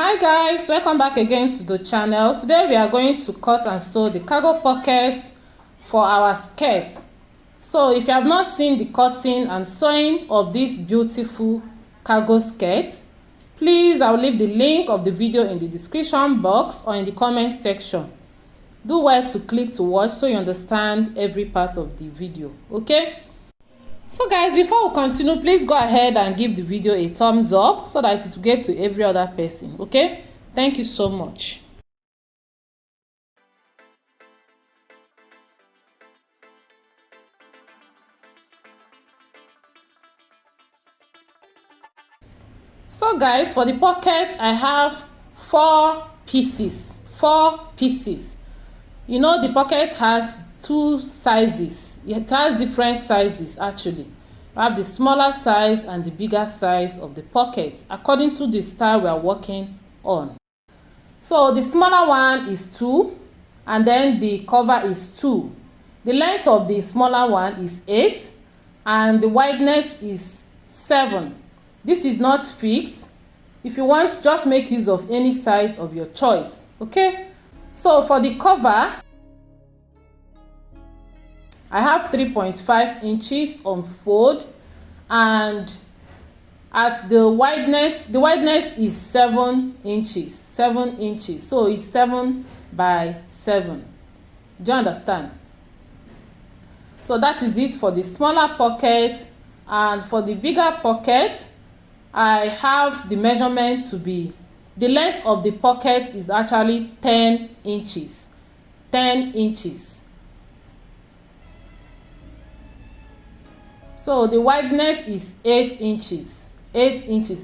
Hi guys, welcome back again to the channel. Today we are going to cut and sew the cargo pocket for our skirt. So if you have not seen the cutting and sewing of this beautiful cargo skirt, please, I'll leave the link of the video in the description box or in the comment section. Do well to click to watch so you understand every part of the video, okay? So guys, before we continue, please go ahead and give the video a thumbs up so that it will get to every other person, okay? Thank you so much. So guys, for the pocket I have four pieces. You know, the pocket has two sizes. It has different sizes actually. I have the smaller size and the bigger size of the pocket according to the style we are working on. So the smaller one is 2 and then the cover is 2. The length of the smaller one is 8 and the wideness is 7. This is not fixed. If you want, just make use of any size of your choice, okay? So for the cover, I have 3.5 inches on fold, and at the wideness is 7 inches. So it's 7 by 7. Do you understand? So that is it for the smaller pocket. And for the bigger pocket, I have the measurement to be, the length of the pocket is actually 10 inches. So the wideness is 8 inches.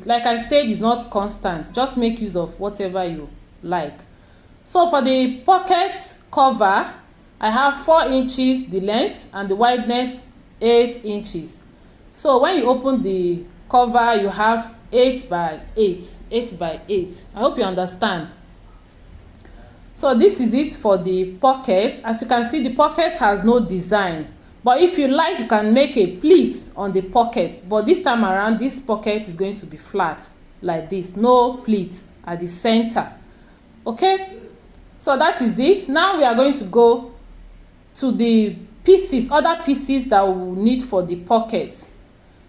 Like I said, it's not constant. Just make use of whatever you like. So for the pocket cover, I have 4 inches the length and the wideness 8 inches. So when you open the cover, you have 8 by 8. I hope you understand. So this is it for the pocket. As you can see, the pocket has no design, but if you like, you can make a pleat on the pocket. But this time around, this pocket is going to be flat like this, no pleat at the center, okay? So that is it. Now we are going to go to the pieces, other pieces that we will need for the pocket.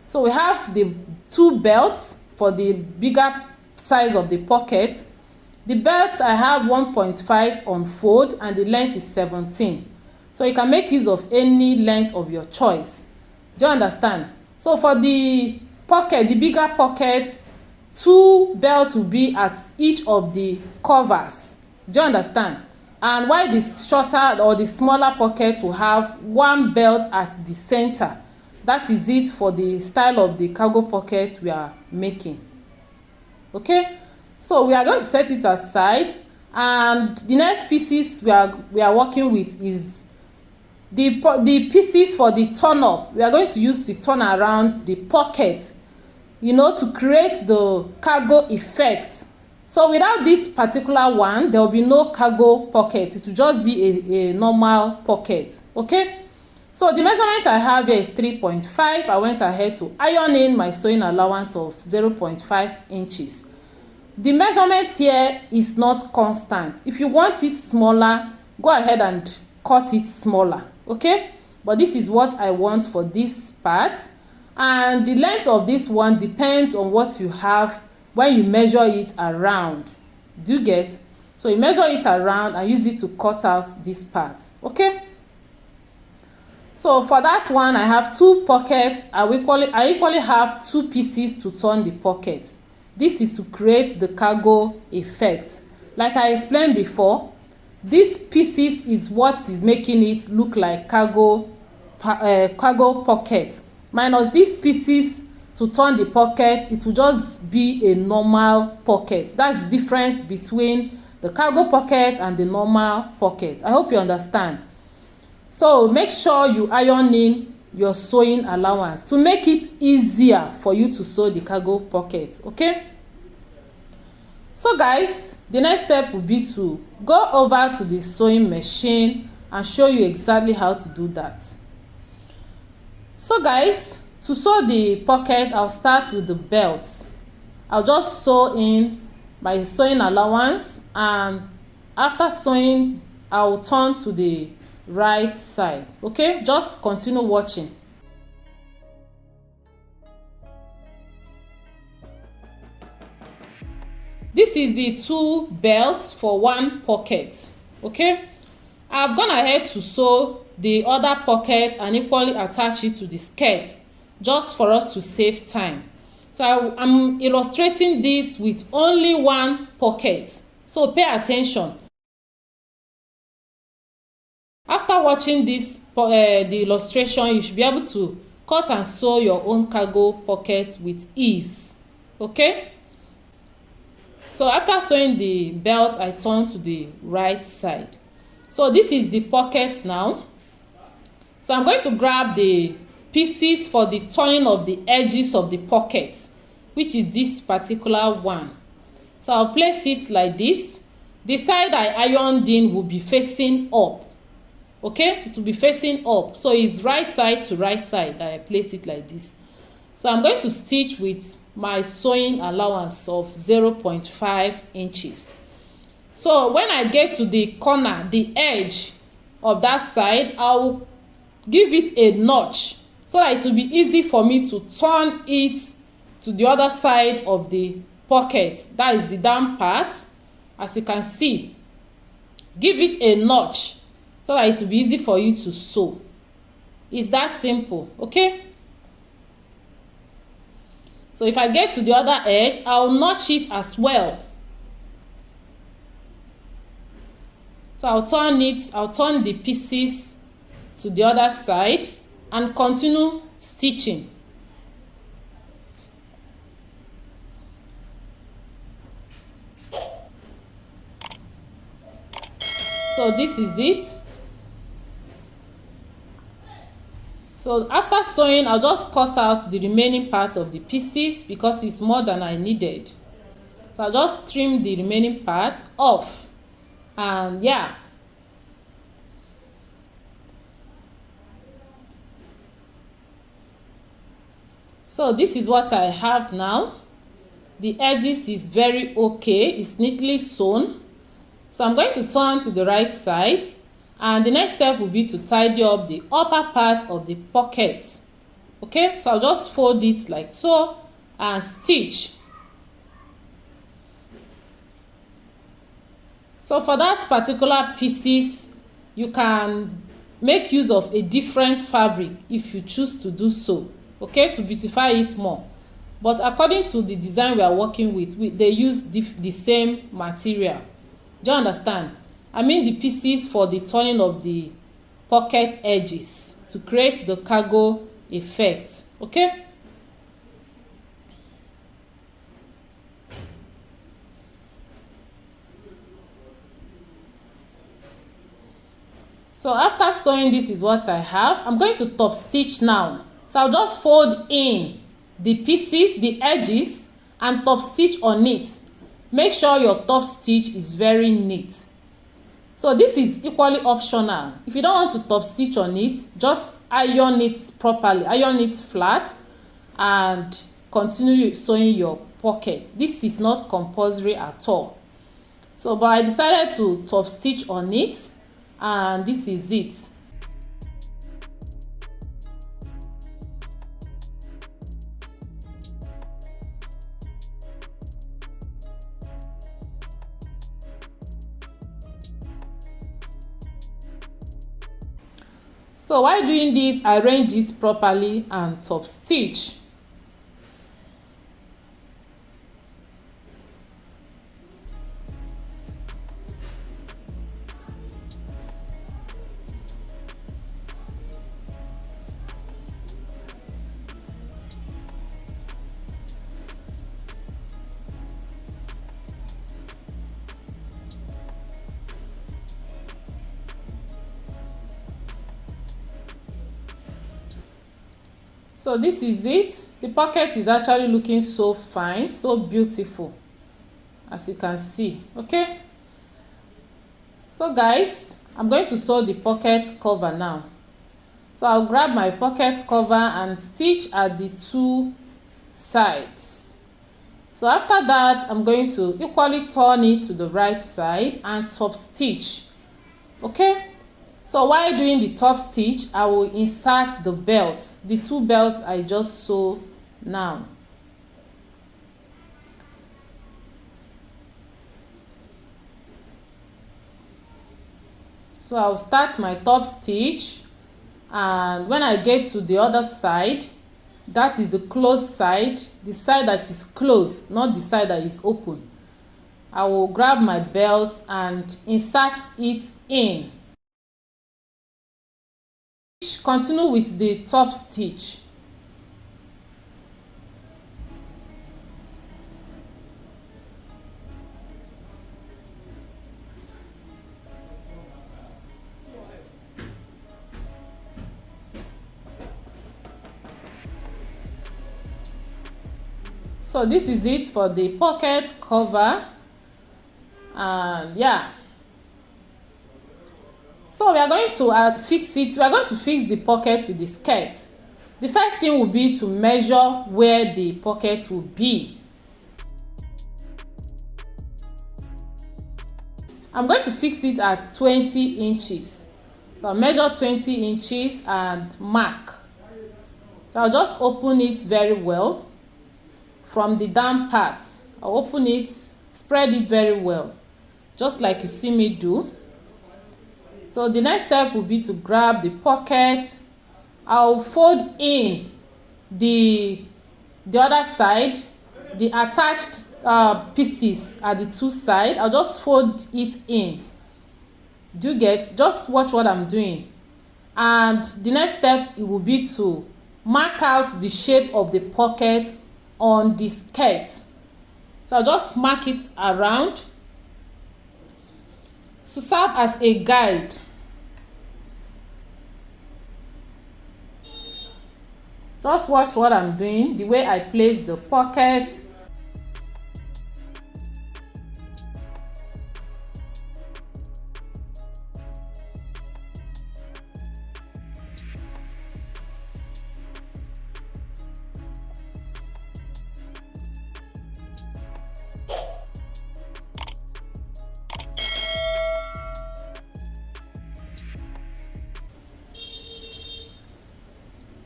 So we have the 2 belts for the bigger size of the pocket. The belts, I have 1.5 on fold and the length is 17. So you can make use of any length of your choice. Do you understand? So for the pocket, the bigger pocket, 2 belts will be at each of the covers. Do you understand? And while the shorter or the smaller pocket will have 1 belt at the center. That is it for the style of the cargo pocket we are making, okay? So we are going to set it aside, and the next pieces we are working with is the pieces for the turn up. We are going to use to turn around the pocket, you know, to create the cargo effect. So without this particular one, there will be no cargo pocket. It will just be a normal pocket, okay? So the measurement I have here is 3.5. I went ahead to iron in my sewing allowance of 0.5 inches. The measurement here is not constant. If you want it smaller, go ahead and cut it smaller, okay? But this is what I want for this part. And the length of this one depends on what you have when you measure it around. Do you get? So you measure it around and use it to cut out this part, okay? So for that one, I have 2 pockets. I equally have 2 pieces to turn the pocket. This is to create the cargo effect. Like I explained before, these pieces is what is making it look like cargo pocket. Minus these pieces to turn the pocket, it will just be a normal pocket. That's the difference between the cargo pocket and the normal pocket. I hope you understand. So make sure you iron in your sewing allowance to make it easier for you to sew the cargo pocket, okay? So guys, the next step will be to go over to the sewing machine and show you exactly how to do that. So guys, to sew the pocket, I'll start with the belt. I'll just sew in my sewing allowance, and after sewing I'll turn to the right side. Okay, just continue watching. This is the 2 belts for 1 pocket. Okay, I've gone ahead to sew the other pocket and equally attach it to the skirt just for us to save time. So I'm illustrating this with only 1 pocket, so pay attention. After watching this the illustration, you should be able to cut and sew your own cargo pocket with ease. Okay, so after sewing the belt, I turn to the right side. So this is the pocket now. So I'm going to grab the pieces for the turning of the edges of the pocket, which is this particular one. So I'll place it like this. The side I ironed in will be facing up. Okay, it will be facing up, so it's right side to right side that I place it like this. So I'm going to stitch with my sewing allowance of 0.5 inches. So when I get to the corner, the edge of that side, I'll give it a notch so that it will be easy for me to turn it to the other side of the pocket. That is the down part. As you can see, give it a notch so that it will be easy for you to sew. It's that simple. Okay, so if I get to the other edge, I'll notch it as well. So I'll turn the pieces to the other side and continue stitching. So this is it. So after sewing, I'll just cut out the remaining part of the pieces because it's more than I needed. So I'll just trim the remaining part off, and yeah. So this is what I have now. The edges is very okay, it's neatly sewn. So I'm going to turn to the right side, and the next step will be to tidy up the upper part of the pocket. Okay, so I'll just fold it like so and stitch. So for that particular pieces, you can make use of a different fabric if you choose to do so, okay, to beautify it more. But according to the design we are working with, they use the same material. Do you understand? I mean the pieces for the turning of the pocket edges to create the cargo effect. Okay, so after sewing, this is what I have. I'm going to top stitch now. So I'll just fold in the pieces, the edges, and top stitch on it. Make sure your top stitch is very neat. So this is equally optional. If you don't want to top stitch on it, just iron it properly, iron it flat, and continue sewing your pocket. This is not compulsory at all. So but I decided to top stitch on it, and this is it. So while doing this, arrange it properly and top stitch. So this is it. The pocket is actually looking so fine, so beautiful, as you can see. Okay, so guys, I'm going to sew the pocket cover now. So I'll grab my pocket cover and stitch at the 2 sides. So after that, I'm going to equally turn it to the right side and top stitch. Okay, so while doing the top stitch, I will insert the belt, the two belts I just sew now. So I'll start my top stitch, and when I get to the other side, that is the closed side, the side that is closed, not the side that is open, I will grab my belt and insert it in. Continue with the top stitch. So this is it for the pocket cover, and yeah, so we are going to fix it. We are going to fix the pocket with the skirt. The first thing will be to measure where the pocket will be. I'm going to fix it at 20 inches. So I'll measure 20 inches and mark. So I'll just open it very well from the down part. I'll open it, spread it very well, just like you see me do. So the next step will be to grab the pocket. I'll fold in the other side, the attached pieces at the two sides. I'll just fold it in. Do you get? Just watch what I'm doing. And the next step, it will be to mark out the shape of the pocket on the skirt. So I'll just mark it around to serve as a guide. Just watch what I'm doing, the way I place the pocket.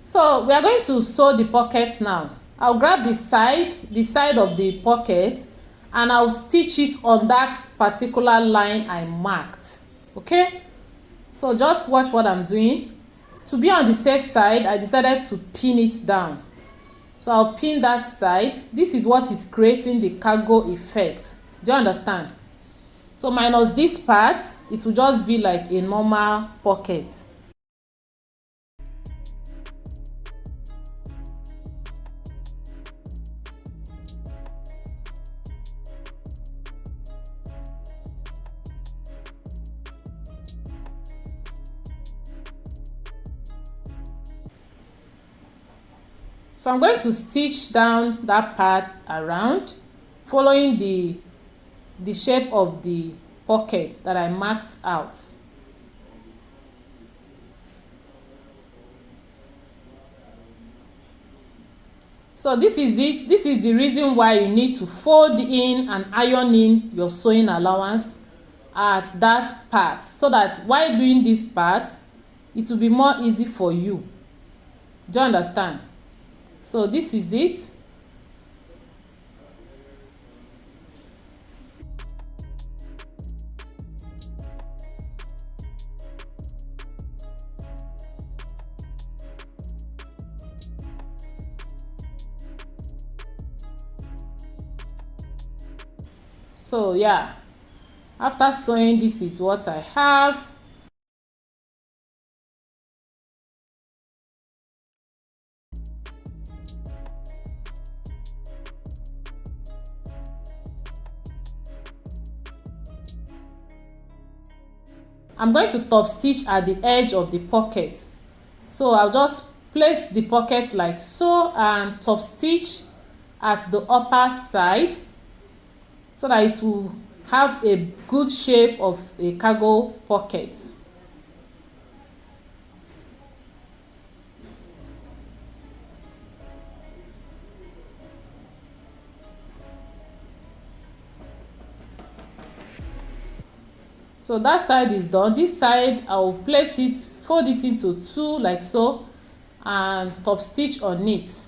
So we are going to sew the pocket now. I'll grab the side of the pocket, and I'll stitch it on that particular line I marked. Okay, so just watch what I'm doing. To be on the safe side, I decided to pin it down. So I'll pin that side. This is what is creating the cargo effect. Do you understand? So minus this part, it will just be like a normal pocket. So I'm going to stitch down that part around, following the shape of the pocket that I marked out. So this is it. This is the reason why you need to fold in and iron in your sewing allowance at that part, so that while doing this part, it will be more easy for you. Do you understand? So this is it. So yeah, after sewing, this is what I have. I'm going to top stitch at the edge of the pocket. So I'll just place the pocket like so and top stitch at the upper side, so that it will have a good shape of a cargo pocket. So that side is done. This side I will place it, fold it into two like so, and top stitch on it.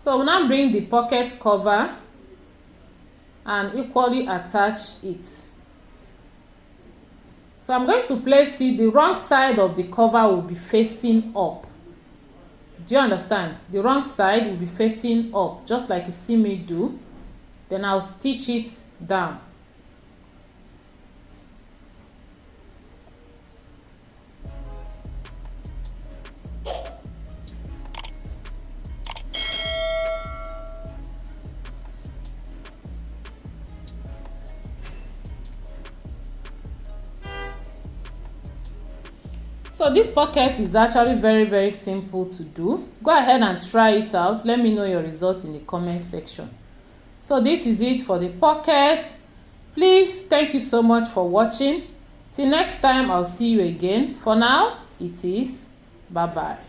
So we'll now bring the pocket cover and equally attach it. So I'm going to place it, the wrong side of the cover will be facing up. Do you understand? The wrong side will be facing up, just like you see me do. Then I'll stitch it down. So this pocket is actually very simple to do. Go ahead and try it out. Let me know your result in the comment section. So this is it for the pocket. Please, thank you so much for watching. Till next time, I'll see you again. For now, it is bye bye.